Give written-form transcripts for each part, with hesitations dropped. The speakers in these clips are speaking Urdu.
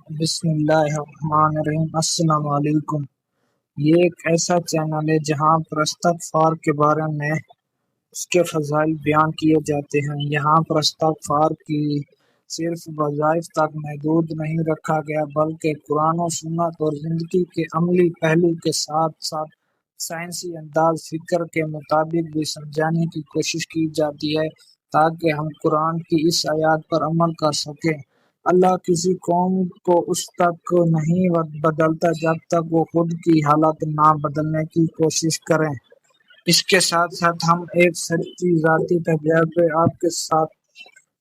بسم اللہ الرحمن الرحیم۔ السلام علیکم۔ یہ ایک ایسا چینل ہے جہاں پر استغفار کے بارے میں اس کے فضائل بیان کیے جاتے ہیں۔ یہاں پر استغفار کی صرف وظائف تک محدود نہیں رکھا گیا، بلکہ قرآن و سنت اور زندگی کے عملی پہلو کے ساتھ ساتھ سائنسی انداز فکر کے مطابق بھی سمجھانے کی کوشش کی جاتی ہے تاکہ ہم قرآن کی اس آیات پر عمل کر سکیں۔ اللہ کسی قوم کو اس تک نہیں بدلتا جب تک وہ خود کی حالت نہ بدلنے کی کوشش کریں۔ اس کے ساتھ ساتھ ہم ایک سچی ذاتی تجربے آپ کے ساتھ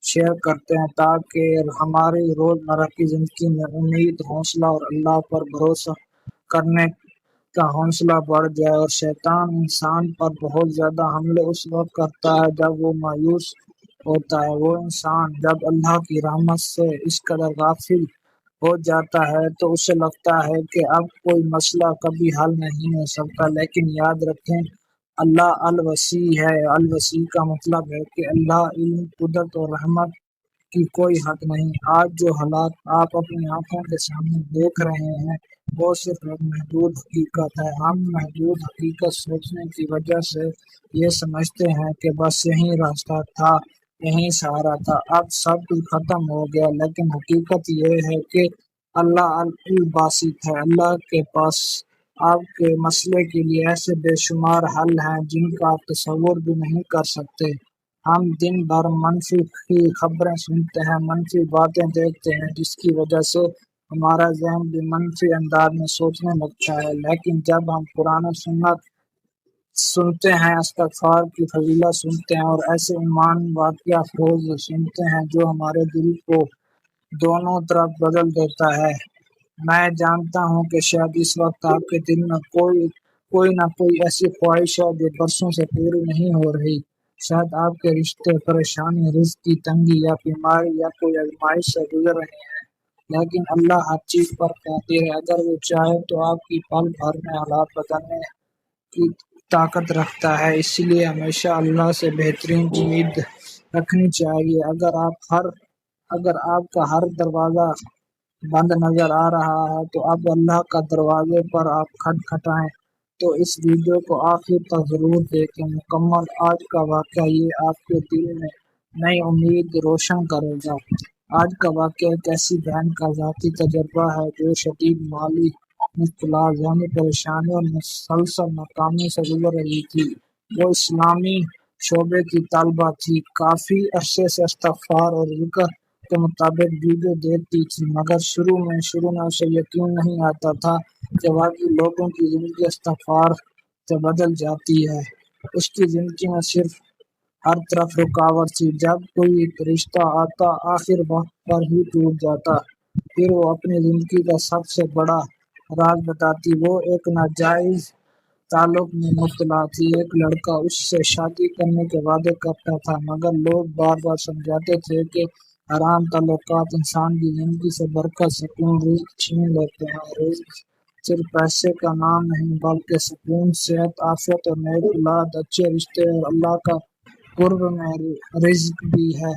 شیئر کرتے ہیں تاکہ ہماری روزمرہ کی زندگی میں امید، حوصلہ اور اللہ پر بھروسہ کرنے کا حوصلہ بڑھ جائے۔ اور شیطان انسان پر بہت زیادہ حملے اس وقت کرتا ہے جب وہ مایوس ہوتا ہے۔ وہ انسان جب اللہ کی رحمت سے اس قدر غافل ہو جاتا ہے تو اسے لگتا ہے کہ اب کوئی مسئلہ کبھی حل نہیں ہو سکتا، لیکن یاد رکھیں اللہ الوسیع ہے۔ الوسیع کا مطلب ہے کہ اللہ علم، قدرت اور رحمت کی کوئی حد نہیں۔ آج جو حالات آپ اپنی آنکھوں کے سامنے دیکھ رہے ہیں وہ صرف ایک محدود حقیقت ہے۔ ہم محدود حقیقت سوچنے کی وجہ سے یہ سمجھتے ہیں کہ بس یہی راستہ تھا، یہی سہارا تھا، اب سب کچھ ختم ہو گیا، لیکن حقیقت یہ ہے کہ اللہ الباسط ہے۔ اللہ کے پاس آپ کے مسئلے کے لیے ایسے بے شمار حل ہیں جن کا آپ تصور بھی نہیں کر سکتے۔ ہم دن بھر منفی خبریں سنتے ہیں، منفی باتیں دیکھتے ہیں، جس کی وجہ سے ہمارا ذہن بھی منفی انداز میں سوچنے لگتا ہے، لیکن جب ہم قرآن و سنت سنتے ہیں، استغفار کی فضیلت سنتے ہیں اور ایسے ایمان واقعہ افروز سنتے ہیں جو ہمارے دل کو دونوں طرف بدل دیتا ہے۔ میں جانتا ہوں کہ شاید اس وقت آپ کے دل میں کوئی نہ کوئی ایسی خواہش ہے جو برسوں سے پوری نہیں ہو رہی۔ شاید آپ کے رشتے، پریشانی، رزق کی تنگی یا بیماری یا کوئی آزمائش سے گزر رہے ہیں، لیکن اللہ ہر چیز پر قادر ہے۔ اگر وہ چاہے تو آپ کی پل بھر میں حالات بدلنے کی طاقت رکھتا ہے، اس لیے ہمیشہ اللہ سے بہترین امید رکھنی چاہیے۔ اگر آپ کا ہر دروازہ بند نظر آ رہا ہے تو اب اللہ کا دروازے پر آپ کھٹکھٹائیں۔ تو اس ویڈیو کو آخر تک ضرور دیکھیں مکمل۔ آج کا واقعہ یہ آپ کے دل میں نئی امید روشن کرے گا۔ آج کا واقعہ ایک ایسی بہن کا ذاتی تجربہ ہے جو شدید مالی مشکلات، ذہنی پریشانی اور مسلسل ناکامی سے گزر رہی تھی۔ وہ اسلامی شعبے کی طالبہ تھی، کافی عرصے سے استغفار اور ذکر کے مطابق ویڈیو دیکھتی تھی، مگر شروع میں اسے یقین نہیں آتا تھا کہ واقعی لوگوں کی زندگی استغفار سے بدل جاتی ہے۔ اس کی زندگی میں صرف ہر طرف رکاوٹ تھی، جب کوئی رشتہ آتا آخر وقت پر ہی ٹوٹ جاتا۔ پھر وہ اپنی زندگی کا سب سے بڑا راز بتاتی۔ وہ ایک ناجائز تعلق میں مبتلا تھی۔ ایک لڑکا اس سے شادی کرنے کے وعدے کرتا تھا، مگر لوگ بار بار سمجھاتے تھے کہ حرام تعلقات انسان کی زندگی سے برکت، سکون، رزق چھین لیتے ہیں۔ رزق صرف پیسے کا نام نہیں بلکہ سکون، صحت، عافیت اور نیک اولاد، اچھے رشتے اور اللہ کا قرب میں رزق بھی ہے۔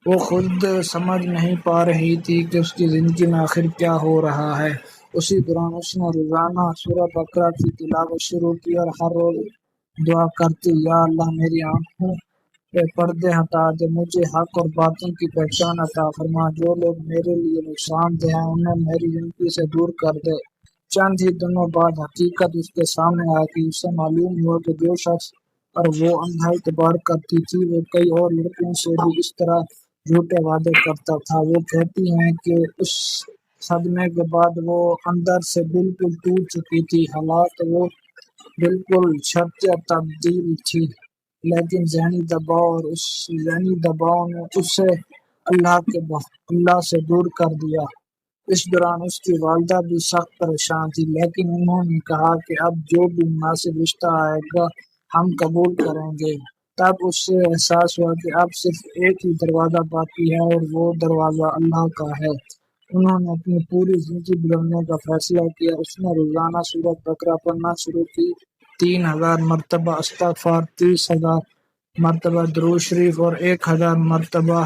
وہ خود سمجھ نہیں پا رہی تھی کہ اس کی زندگی میں آخر کیا ہو رہا ہے۔ اسی دوران اس نے روزانہ سورہ بقرہ کی تلاوت شروع کی اور ہر روز دعا کرتی، یا اللہ میری آنکھوں پہ پردے ہٹا دے، مجھے حق اور باطل کی پہچان عطا فرما، جو لوگ میرے لیے نقصان دہ ہیں انہیں میری زندگی سے دور کر دے۔ چند ہی دنوں بعد حقیقت اس کے سامنے آ گئی۔ اسے معلوم ہوا کہ جو شخص پر وہ اندھا اعتبار کرتی تھی وہ کئی اور لڑکیوں سے بھی اس طرح جھوٹے وعدے کرتا تھا۔ وہ کہتی ہیں کہ اس صدمے کے بعد وہ اندر سے بالکل ٹوٹ چکی تھی، حالات وہ بالکل شرطیہ تبدیل تھی، لیکن ذہنی دباؤ اور اس ذہنی دباؤ نے اسے اللہ سے دور کر دیا۔ اس دوران اس کی والدہ بھی سخت پریشان تھی، لیکن انہوں نے کہا کہ اب جو بھی مناسب رشتہ آئے گا ہم قبول کریں گے۔ تب اس سے احساس ہوا کہ اب صرف ایک ہی دروازہ باقی ہے اور وہ دروازہ اللہ کا ہے۔ انہوں نے اپنی پوری زندگی بدلنے کا فیصلہ کیا۔ اس نے روزانہ سورۃ بقرہ پڑھنا شروع کی، 3000 مرتبہ استغفار، 30,000 مرتبہ درود شریف اور 1000 مرتبہ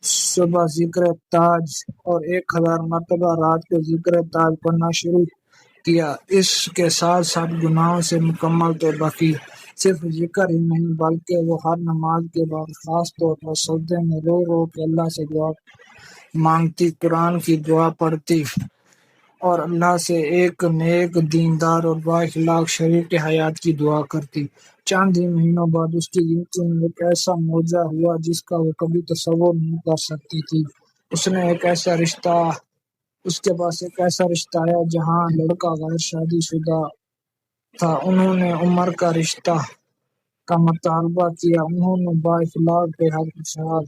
صبح ذکر تاج اور 1000 مرتبہ رات کو ذکر تاج پڑھنا شروع کیا۔ اس کے ساتھ ساتھ گناہوں سے مکمل توبہ کی۔ صرف ذکر ہی نہیں بلکہ وہ ہر نماز کے بعد خاص طور پر سجدے میں رو رو کے اللہ سے دعا مانگتی، قرآن کی دعا پڑھتی اور اللہ سے ایک نیک، دیندار اور بااخلاق شریک حیات کی دعا کرتی۔ چند ہی مہینوں بعد اس کی زندگی میں ایک ایسا معجزہ ہوا جس کا وہ کبھی تصور نہیں کر سکتی تھی۔ اس کے پاس ایک ایسا رشتہ آیا جہاں لڑکا غیر شادی شدہ تھا۔ انہوں نے عمر کا رشتہ کا مطالبہ کیا۔ انہوں نے بااخلاق بہر خوشحال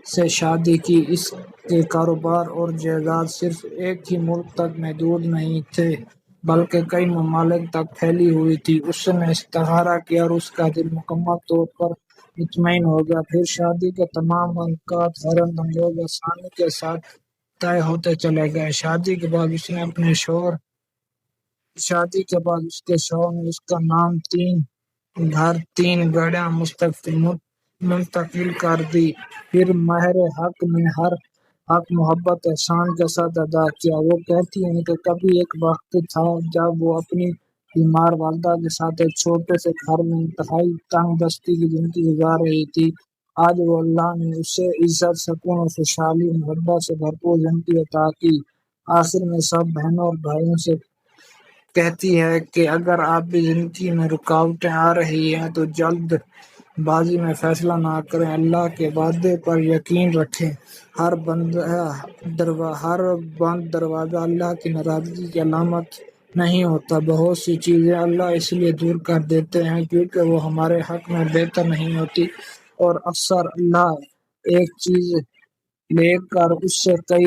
سے شادی کی۔ اس کے کاروبار اور جائیداد صرف ایک ہی ملک تک محدود نہیں تھے بلکہ کئی ممالک تک پھیلی ہوئی تھی۔ اس نے استخارہ کیا اور اس کا دل مکمل طور پر مطمئن ہو گیا۔ پھر شادی کے تمام مملکات حیرت انگیز آسانی کے ساتھ طے ہوتے چلے گئے۔ شادی کے بعد اس کے شوہر نے اس کا نام 3 گھر 3 گاڑیاں منتقل کر دی۔ پھر مہر حق نے ہر حق محبت احسان کے ساتھ ادا کیا۔ وہ کہتی ہیں کہ کبھی ایک وقت تھا جب وہ اپنی بیمار والدہ کے ساتھ ایک چھوٹے سے گھر میں انتہائی تنگ دستی کی زندگی گزار رہی تھی۔ آج وہ اللہ نے اسے عزت، سکون اور خوشحالی، محبت سے بھرپور زندگی عطا کی۔ آخر میں سب بہنوں اور بھائیوں سے کہتی ہے کہ اگر آپ بھی زندگی میں رکاوٹیں آ رہی ہیں تو جلد بازی میں فیصلہ نہ کریں، اللہ کے وعدے پر یقین رکھیں۔ ہر بند دروازہ اللہ کی ناراضگی کی علامت نہیں ہوتا۔ بہت سی چیزیں اللہ اس لیے دور کر دیتے ہیں کیونکہ وہ ہمارے حق میں بہتر نہیں ہوتی، اور اکثر اللہ ایک چیز لے کر اس سے کئی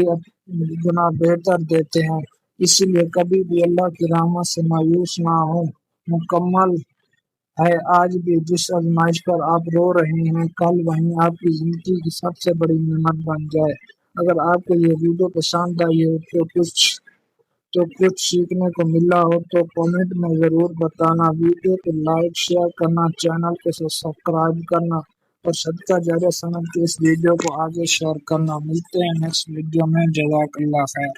گنا بہتر دیتے ہیں۔ اسی لیے کبھی بھی اللہ کی رحمت سے مایوس نہ ہوں۔ مکمل ہے آج بھی جس آزمائش پر آپ رو رہے ہیں، کل وہیں آپ کی زندگی کی سب سے بڑی نعمت بن جائے۔ اگر آپ کو یہ ویڈیو پسند آئی ہو تو کچھ سیکھنے کو ملا ہو تو کمنٹ میں ضرور بتانا۔ ویڈیو کو لائک، شیئر کرنا، چینل کو سبسکرائب کرنا اور صدقہ جاریہ سمجھ کے اس ویڈیو کو آگے شیئر کرنا۔ ملتے ہیں نیکسٹ ویڈیو میں۔ جزاک اللہ خیر۔